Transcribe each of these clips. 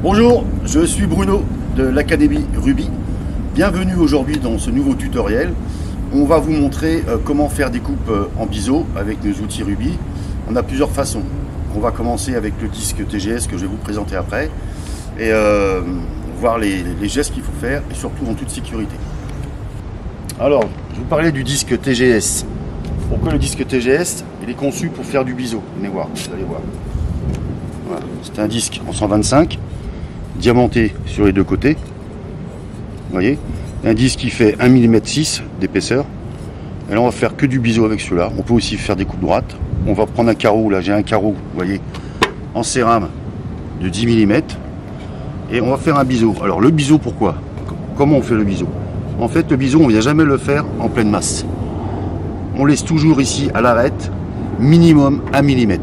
Bonjour, je suis Bruno de l'Académie Ruby. Bienvenue aujourd'hui dans ce nouveau tutoriel. On va vous montrer comment faire des coupes en biseau avec nos outils Ruby. On a plusieurs façons. On va commencer avec le disque TGS que je vais vous présenter après et voir les gestes qu'il faut faire et surtout en toute sécurité. Alors, je vous parlais du disque TGS. Pourquoi le disque TGS? Il est conçu pour faire du biseau. Vous allez voir. Voilà. C'est un disque en 125, diamanté sur les deux côtés. Vous voyez, un disque qui fait 1,6 mm d'épaisseur. Et là, on va faire que du biseau avec celui-là. On peut aussi faire des coupes droites. On va prendre un carreau. Là, j'ai un carreau, vous voyez, en cérame de 10 mm. Et on va faire un biseau. Alors, le biseau, pourquoi? Comment on fait le biseau? En fait, le biseau, on ne vient jamais le faire en pleine masse. On laisse toujours ici à l'arête minimum 1 mm.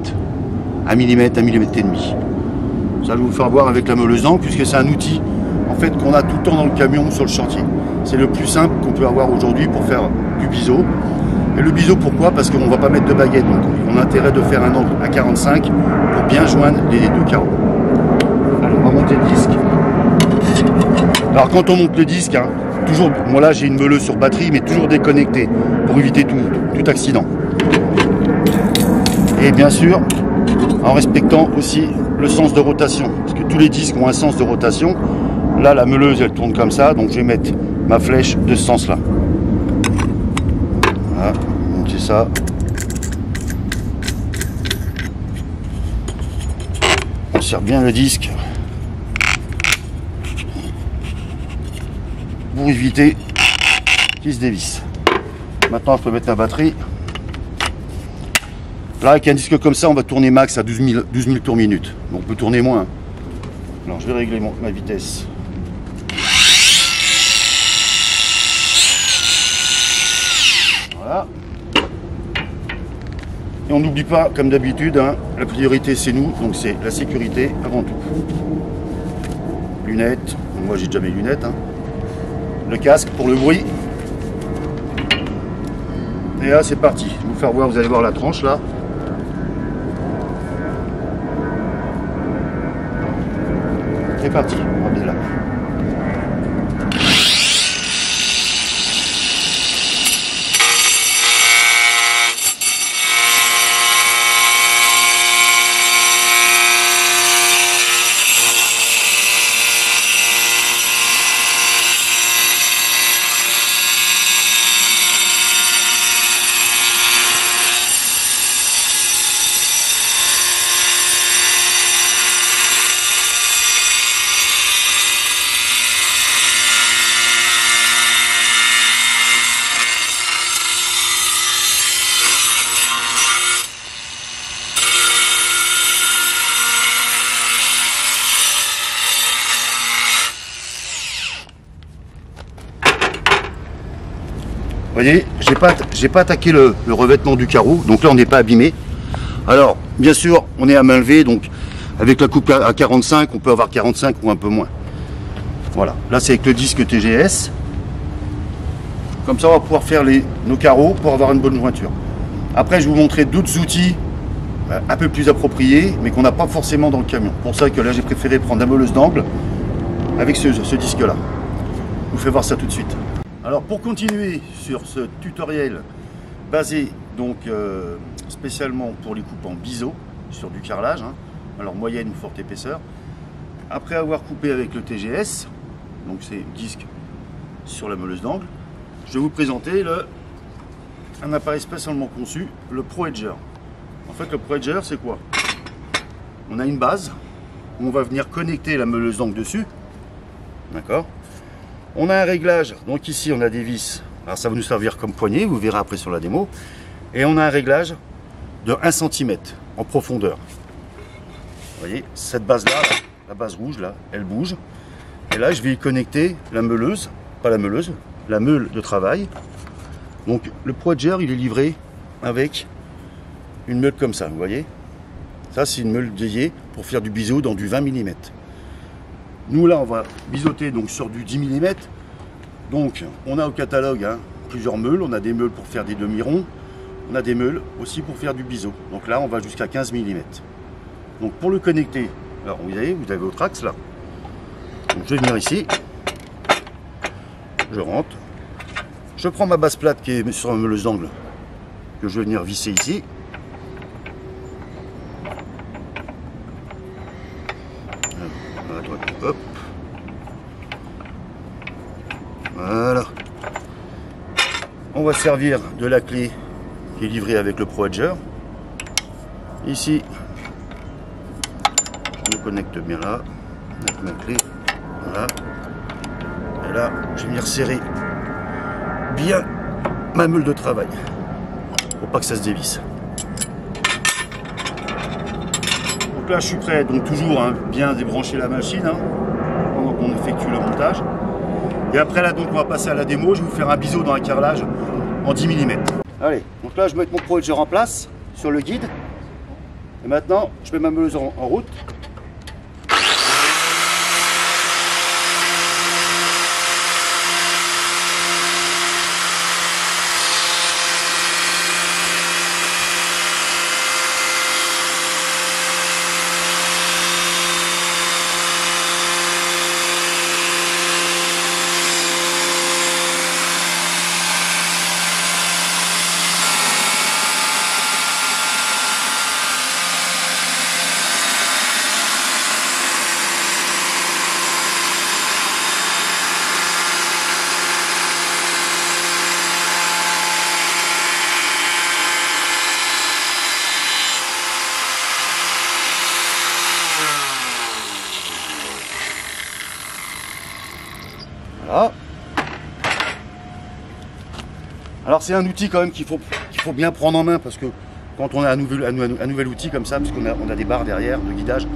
1 mm, 1 mm et demi. Ça, je vais vous faire voir avec la meuleuse d'angle, puisque c'est un outil en fait qu'on a tout le temps dans le camion sur le chantier. C'est le plus simple qu'on peut avoir aujourd'hui pour faire du biseau. Et le biseau, pourquoi? Parce qu'on ne va pas mettre de baguette. Donc on a intérêt de faire un angle à 45 pour bien joindre les deux carreaux. Alors on va monter le disque. Alors quand on monte le disque, toujours, moi là j'ai une meuleuse sur batterie, mais toujours déconnectée pour éviter tout accident. Et bien sûr, en respectant aussi le sens de rotation, parce que tous les disques ont un sens de rotation. Là, la meuleuse, elle tourne comme ça, donc je vais mettre ma flèche de ce sens-là. Voilà, donc c'est ça. On serre bien le disque pour éviter qu'il se dévisse. Maintenant, je peux mettre la batterie. Là, avec un disque comme ça, on va tourner max à 12 000 tours minute. Donc, on peut tourner moins. Alors, je vais régler ma vitesse. Voilà. Et on n'oublie pas, comme d'habitude, la priorité, c'est nous. Donc, c'est la sécurité avant tout. Lunettes. Moi, j'ai déjà mes lunettes. Le casque pour le bruit. Et là, c'est parti. Je vais vous faire voir, vous allez voir la tranche, là. C'est parti, on est là. Vous voyez, j'ai pas attaqué le revêtement du carreau, donc là on n'est pas abîmé. Alors, bien sûr, on est à main levée, donc avec la coupe à 45, on peut avoir 45 ou un peu moins. Voilà, là c'est avec le disque TGS. Comme ça, on va pouvoir faire nos carreaux pour avoir une bonne jointure. Après, je vais vous montrer d'autres outils un peu plus appropriés, mais qu'on n'a pas forcément dans le camion. Pour ça que là, j'ai préféré prendre la meuleuse d'angle avec ce disque-là. Je vous fais voir ça tout de suite. Alors pour continuer sur ce tutoriel basé donc spécialement pour les coupes en biseau sur du carrelage, alors moyenne ou forte épaisseur, après avoir coupé avec le TGS, donc c'est disque sur la meuleuse d'angle, je vais vous présenter un appareil spécialement conçu, le Pro Edger. En fait le Pro Edger c'est quoi? On a une base où on va venir connecter la meuleuse d'angle dessus, d'accord? On a un réglage, donc ici on a des vis, alors ça va nous servir comme poignée, vous verrez après sur la démo. Et on a un réglage de 1 cm en profondeur. Vous voyez, cette base-là, la base rouge, là, elle bouge. Et là, je vais y connecter la meuleuse, pas la meuleuse, la meule de travail. Donc le Pro Edger, il est livré avec une meule comme ça, vous voyez. Ça, c'est une meule dédiée pour faire du biseau dans du 20 mm. Nous là on va biseauter donc sur du 10 mm. Donc on a au catalogue plusieurs meules. On a des meules pour faire des demi-ronds. On a des meules aussi pour faire du biseau. Donc là on va jusqu'à 15 mm. Donc pour le connecter, alors vous avez votre axe là. Donc je vais venir ici, je rentre, je prends ma base plate qui est sur la meuleuse d'angle, que je vais venir visser ici. À droite, hop. Voilà. On va servir de la clé qui est livrée avec le Pro Edger. Ici, je me connecte bien là, avec ma clé. Voilà. Et là, je vais venir serrer bien ma meule de travail pour pas que ça se dévisse. Donc là, je suis prêt. Donc toujours bien débrancher la machine pendant qu'on effectue le montage. Et après là, donc on va passer à la démo. Je vais vous faire un biseau dans un carrelage en 10 mm. Allez, donc là, je mets mon Pro Edger en place sur le guide. Et maintenant, je mets ma meuleuse en route. Voilà. Alors c'est un outil quand même qu'il faut bien prendre en main, parce que quand on a un nouvel outil comme ça, parce qu'on a des barres derrière de guidage,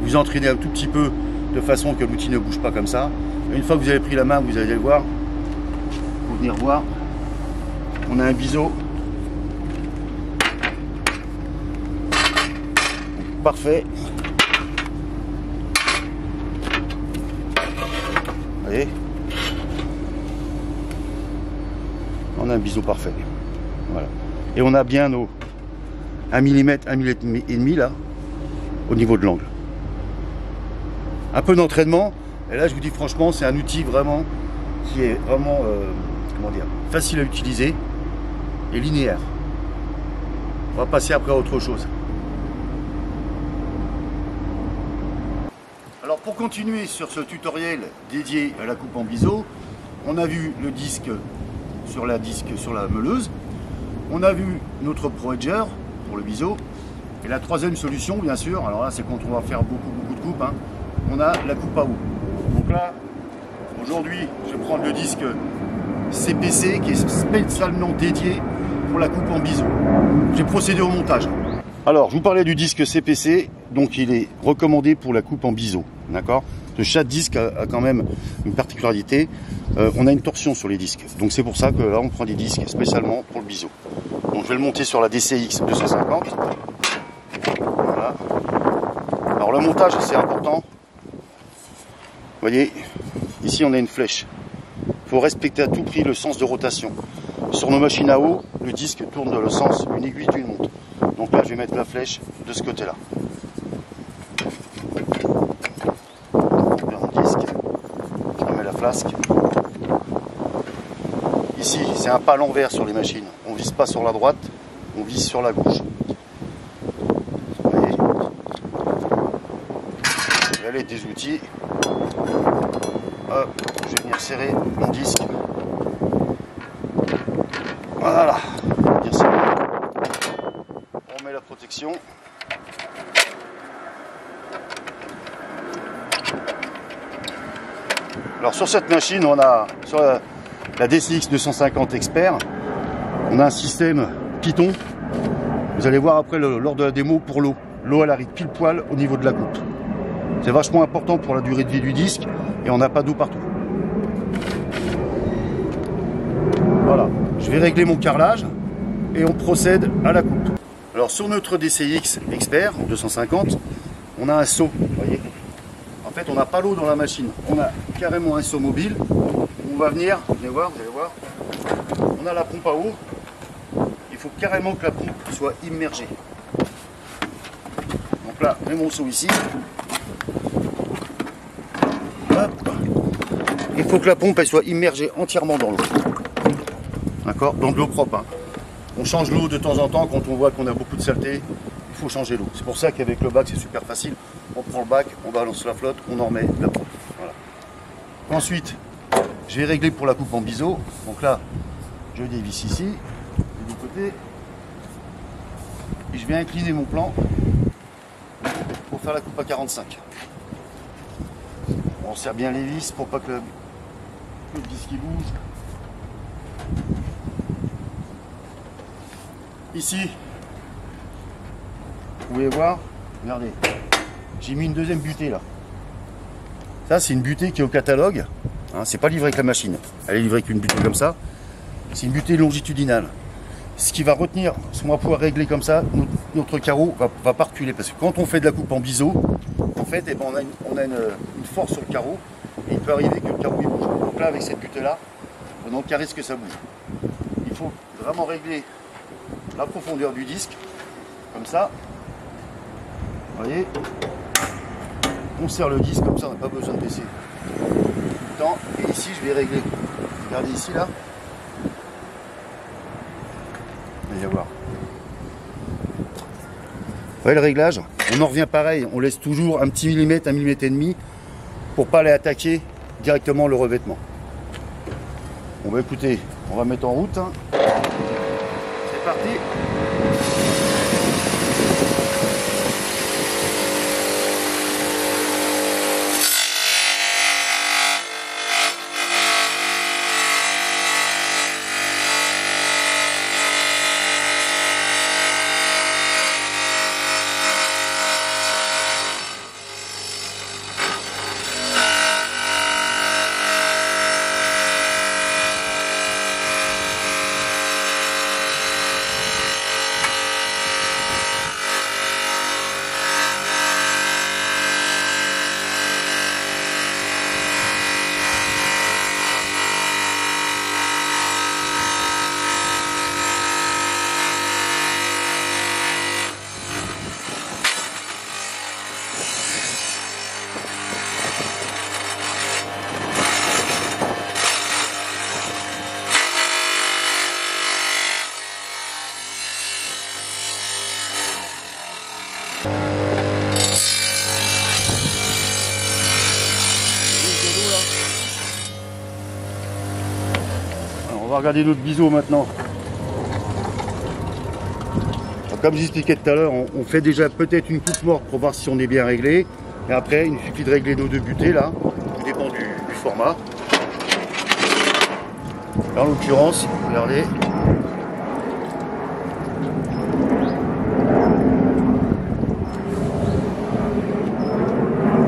vous entraînez un tout petit peu de façon que l'outil ne bouge pas comme ça. Et une fois que vous avez pris la main, vous allez le voir, faut venir voir, on a un biseau parfait. Allez. On a un biseau parfait. Voilà. Et on a bien nos 1 mm, 1 mm et demi là, au niveau de l'angle. Un peu d'entraînement, et là je vous dis franchement, c'est un outil vraiment qui est vraiment comment dire, facile à utiliser et linéaire. On va passer après à autre chose. Alors pour continuer sur ce tutoriel dédié à la coupe en biseau, on a vu le disque sur la meuleuse, on a vu notre Pro Edger pour le biseau, et la troisième solution bien sûr, alors là c'est quand on va faire beaucoup de coupes, on a la coupe à eau. Donc là aujourd'hui je vais prendre le disque CPC qui est spécialement dédié pour la coupe en biseau. J'ai procédé au montage. Alors je vous parlais du disque CPC, donc il est recommandé pour la coupe en biseau, d'accord. Chaque disque a quand même une particularité, on a une torsion sur les disques, donc c'est pour ça que là on prend des disques spécialement pour le biseau. Donc je vais le monter sur la DCX 250. Voilà. Alors le montage c'est important. Vous voyez, ici on a une flèche. Il faut respecter à tout prix le sens de rotation. Sur nos machines à eau, le disque tourne dans le sens une aiguille d'une montre. Donc là je vais mettre la flèche de ce côté-là. Flasque. Ici, c'est un pas à l'envers sur les machines. On vise pas sur la droite, on vise sur la gauche. Vous voyez, je vais aller des outils. Hop, je vais venir serrer mon disque. Voilà, bien serré. On met la protection. Alors sur cette machine, on a sur la DCX 250 Expert, on a un système Python. Vous allez voir après lors de la démo pour l'eau. L'eau elle arrive pile poil au niveau de la coupe. C'est vachement important pour la durée de vie du disque et on n'a pas d'eau partout. Voilà, je vais régler mon carrelage et on procède à la coupe. Alors sur notre DCX Expert 250, on a un seau, vous voyez. En fait, on n'a pas l'eau dans la machine, on a carrément un seau mobile. On va venir, vous allez voir, on a la pompe à eau. Il faut carrément que la pompe soit immergée. Donc là, je mets mon seau ici. Hop. Hop. Il faut que la pompe elle soit immergée entièrement dans l'eau. D'accord? Dans de l'eau propre. Hein. On change l'eau de temps en temps quand on voit qu'on a beaucoup de saleté. Il faut changer l'eau. C'est pour ça qu'avec le bac c'est super facile. On prend le bac, on balance la flotte, on en remet la pompe. Voilà. Ensuite, je vais régler pour la coupe en biseau. Donc là, je dévisse ici, de l'autre côté. Et je vais incliner mon plan pour faire la coupe à 45. On serre bien les vis pour pas que le disque il bouge. Ici, vous pouvez voir, regardez, j'ai mis une deuxième butée là. Ça c'est une butée qui est au catalogue, hein, c'est pas livré avec la machine, elle est livrée avec une butée comme ça. C'est une butée longitudinale. Ce qui va retenir, on va pouvoir régler comme ça, notre carreau va pas reculer. Parce que quand on fait de la coupe en biseau, en fait, eh ben, on a une force sur le carreau. Et il peut arriver que le carreau il bouge. Donc là, avec cette butée-là, on en risque que ça bouge. Il faut vraiment régler la profondeur du disque, comme ça. Vous voyez, on serre le disque comme ça, on n'a pas besoin de baisser tout le temps. Et ici, je vais régler. Regardez ici, là. Vous allez voir. Vous voyez le réglage? On en revient pareil, on laisse toujours un petit millimètre, 1,5 mm pour pas aller attaquer directement le revêtement. Bon bah écoutez, on va mettre en route. Hein. C'est parti. Alors, on va regarder notre biseau maintenant. Alors, comme j'expliquais tout à l'heure, on fait déjà peut-être une coupe morte pour voir si on est bien réglé. Et après, il suffit de régler nos deux butées là, tout dépend du format. Là, en l'occurrence, regardez.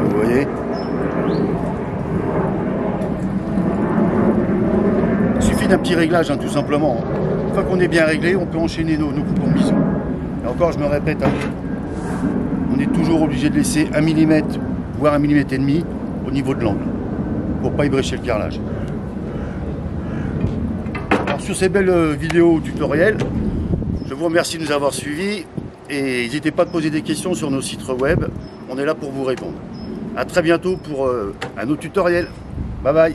Vous voyez? Il suffit d'un petit réglage, hein, tout simplement. Une fois qu'on est bien réglé, on peut enchaîner nos coupes en biseau. Et encore, je me répète, hein, on est toujours obligé de laisser 1 mm, voire 1,5 mm au niveau de l'angle, pour pas ébrécher le carrelage. Alors sur ces belles vidéos tutoriels, je vous remercie de nous avoir suivis et n'hésitez pas à poser des questions sur nos sites web, on est là pour vous répondre. A très bientôt pour un autre tutoriel. Bye bye.